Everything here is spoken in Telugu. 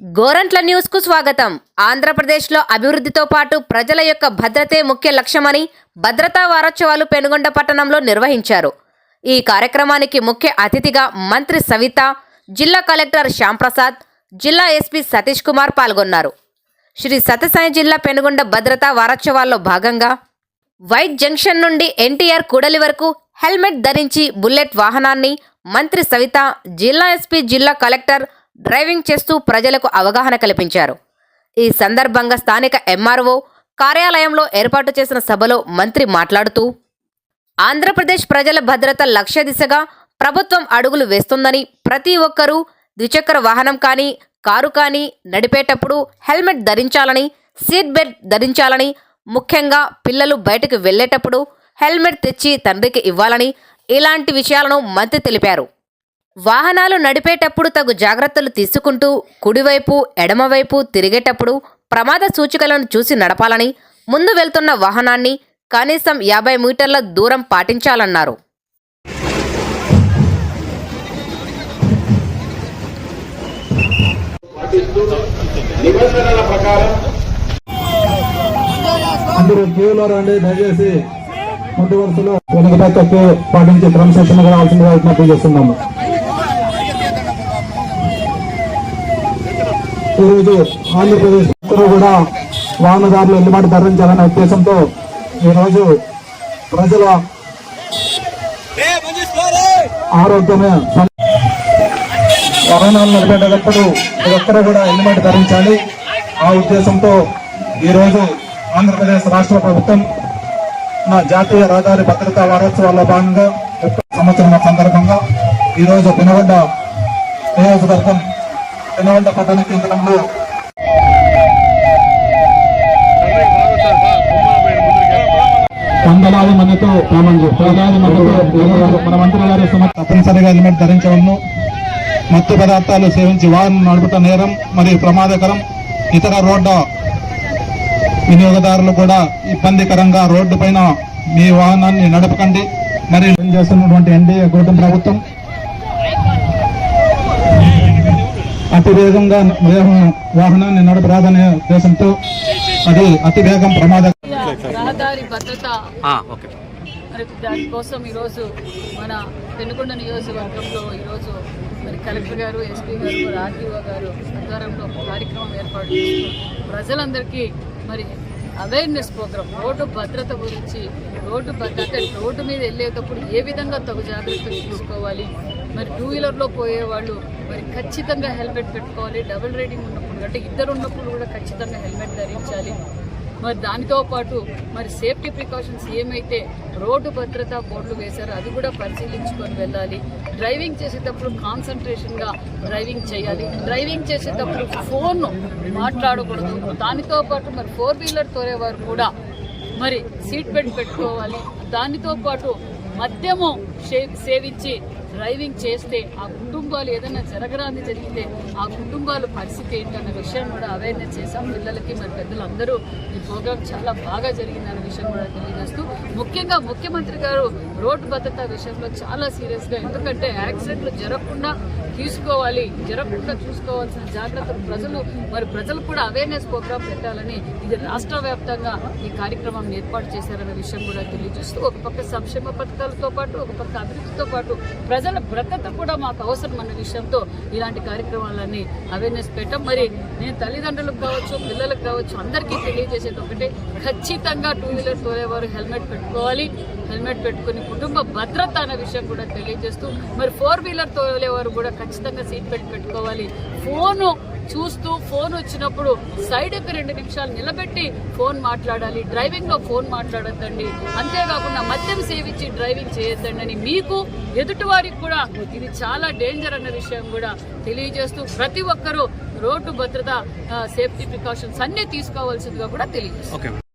గోరంట్ల న్యూస్ కు స్వాగతం. ఆంధ్రప్రదేశ్లో అభివృద్ధితో పాటు ప్రజల యొక్క భద్రతే ముఖ్య లక్ష్యమని భద్రతా వారోత్సవాలు పెనుగొండ పట్టణంలో నిర్వహించారు. ఈ కార్యక్రమానికి ముఖ్య అతిథిగా మంత్రి సవిత, జిల్లా కలెక్టర్ శ్యాంప్రసాద్, జిల్లా ఎస్పీ సతీష్ కుమార్ పాల్గొన్నారు. శ్రీ సత్యసాయి జిల్లా పెనుగొండ భద్రతా వారోత్సవాల్లో భాగంగా వైట్ జంక్షన్ నుండి ఎన్టీఆర్ కూడలి వరకు హెల్మెట్ ధరించి బుల్లెట్ వాహనాన్ని మంత్రి సవిత, జిల్లా ఎస్పీ, జిల్లా కలెక్టర్ డ్రైవింగ్ చేస్తూ ప్రజలకు అవగాహన కల్పించారు. ఈ సందర్భంగా స్థానిక ఎంఆర్ఓ కార్యాలయంలో ఏర్పాటు చేసిన సభలో మంత్రి మాట్లాడుతూ, ఆంధ్రప్రదేశ్ ప్రజల భద్రత లక్ష్య దిశగా ప్రభుత్వం అడుగులు వేస్తుందని, ప్రతి ఒక్కరూ ద్విచక్ర వాహనం కానీ, కారు కానీ నడిపేటప్పుడు హెల్మెట్ ధరించాలని, సీట్ బెల్ట్ ధరించాలని, ముఖ్యంగా పిల్లలు బయటకు వెళ్లేటప్పుడు హెల్మెట్ తెచ్చి తండ్రికి ఇవ్వాలని, ఇలాంటి విషయాలను మంత్రి తెలిపారు. వాహనాలు నడిపేటప్పుడు తగు జాగ్రత్తలు తీసుకుంటూ కుడివైపు, ఎడమవైపు తిరిగేటప్పుడు ప్రమాద సూచికలను చూసి నడపాలని, ముందు వెళ్తున్న వాహనాన్ని కనీసం 50 మీటర్ల దూరం పాటించాలన్నారు. అందరూ క్యూలో రండి, దయచేసి ముందు వరుసలో వెనుక పక్కకు పాటించే క్రమశిక్షణ రావాల్సిందిగా విజ్ఞప్తి చేస్తున్నాము. ఈరోజు ఆంధ్రప్రదేశ్ కూడా వాహనదారులు ఎల్లుబాటు ధరించాలనే ఉద్దేశంతో ఈరోజు ప్రజల ఆరోగ్యమే వాహనాలు నడిపేటప్పుడు ఒక్కరు కూడా ఎల్లుబాటు ధరించాలి. ఆ ఉద్దేశంతో ఈరోజు ఆంధ్రప్రదేశ్ రాష్ట్ర ప్రభుత్వం జాతీయ రహదారి భద్రతా వారోత్సవాల్లో భాగంగా సంవత్సరం సందర్భంగా ఈరోజు పెనుగొండ నియోజకవర్గం పెనుగొండ పట్టణ కేంద్రంలో వందలాది మందితో మన మంత్రి గారి తప్పనిసరిగా హెల్మెట్ ధరించవలను. మత్తు పదార్థాలు సేవించి వాహనం నడుపుట నేరం మరియు ప్రమాదకరం. ఇతర రోడ్డు వినియోగదారులు కూడా ఇబ్బందికరంగా రోడ్డు పైన మీ వాహనాన్ని నడపకండి. మరియు చేస్తున్నటువంటి ఎన్డీఏ కూటమి ప్రభుత్వం అతివేగంగా వాహనాన్ని నడపరాదనే ఉద్దేశంతో అది అతివేగం ప్రమాదం. రహదారి భద్రత మరి దానికోసం ఈరోజు మన పెనుగొండ నియోజకవర్గంలో ఈరోజు మరి కలెక్టర్ గారు, ఎస్పీ గారు, ఆర్టీఓ గారు ఆధ్వర్యంలో కార్యక్రమం ఏర్పాటు చేసి ప్రజలందరికీ మరి అవేర్నెస్ ప్రోగ్రామ్ రోడ్డు భద్రత గురించి, రోడ్డు మీద వెళ్ళేటప్పుడు ఏ విధంగా తగు జాగ్రత్తలు తీసుకోవాలి, మరి 2 వీలర్లో పోయేవాళ్ళు మరి ఖచ్చితంగా హెల్మెట్ పెట్టుకోవాలి. డబుల్ రైడింగ్ ఉన్నప్పుడు అంటే ఇద్దరు ఉన్నప్పుడు కూడా ఖచ్చితంగా హెల్మెట్ ధరించాలి. మరి దానితో పాటు మరి సేఫ్టీ ప్రికాషన్స్ ఏమైతే రోడ్డు భద్రతా బోర్డులు వేశారో అది కూడా పరిశీలించుకొని వెళ్ళాలి. డ్రైవింగ్ చేసేటప్పుడు కాన్సన్ట్రేషన్గా డ్రైవింగ్ చేయాలి. డ్రైవింగ్ చేసేటప్పుడు ఫోన్ మాట్లాడకూడదు. దానితో పాటు మరి 4 వీలర్ తోలేవారు కూడా మరి సీట్ బెల్ట్ పెట్టుకోవాలి. దానితో పాటు మద్యము సేవించి డ్రైవింగ్ చేస్తే ఆ కుటుంబాలు ఏదైనా జరిగితే ఆ కుటుంబాల పరిస్థితి ఏంటన్న విషయం కూడా అవేర్నెస్ చేశాం. పిల్లలకి మరి పెద్దలందరూ ఈ ప్రోగ్రామ్ చాలా బాగా జరిగిందన్న విషయం కూడా తెలియజేస్తూ, ముఖ్యంగా ముఖ్యమంత్రి గారు రోడ్డు భద్రతా విషయంలో చాలా సీరియస్గా, ఎందుకంటే యాక్సిడెంట్లు జరగకుండా చూసుకోవాల్సిన జాగ్రత్తలు ప్రజలు కూడా అవేర్నెస్ ప్రోగ్రామ్ పెట్టాలని ఇది రాష్ట్ర వ్యాప్తంగా ఈ కార్యక్రమాన్ని ఏర్పాటు చేశారన్న విషయం కూడా తెలియజేస్తూ, ఒక పక్క సంక్షేమ పథకాలతో పాటు ఒక పక్క అభివృద్ధితో పాటు ప్రజల భద్రత కూడా మాకు అవసరం అన్న విషయంతో ఇలాంటి కార్యక్రమాలన్నీ అవేర్నెస్ పెట్టాం. మరి నేను తల్లిదండ్రులకు కావచ్చు, పిల్లలకు కావచ్చు, అందరికీ తెలియజేసేది ఒకటే, ఖచ్చితంగా 2 వీలర్ తోలేవారు హెల్మెట్ పెట్టుకోవాలి. హెల్మెట్ పెట్టుకుని కుటుంబ భద్రత అనే విషయం కూడా తెలియజేస్తూ, మరి 4 వీలర్ తోలేవారు కూడా ఖచ్చితంగా సీట్ బెల్ట్ పెట్టుకోవాలి. ఫోన్ వచ్చినప్పుడు సైడ్కి 2 నిమిషాలు నిలబెట్టి ఫోన్ మాట్లాడాలి. డ్రైవింగ్లో ఫోన్ మాట్లాడొద్దండి. అంతేకాకుండా మద్యం సేవించి డ్రైవింగ్ చేయొద్దండి అని మీకు ఎదుటివారికి కూడా ఇది చాలా డేంజర్ అన్న విషయం కూడా తెలియజేస్తూ, ప్రతి ఒక్కరూ రోడ్డు భద్రత సేఫ్టీ ప్రికాషన్స్ అన్నీ తీసుకోవాల్సిందిగా కూడా తెలియజేస్తారు.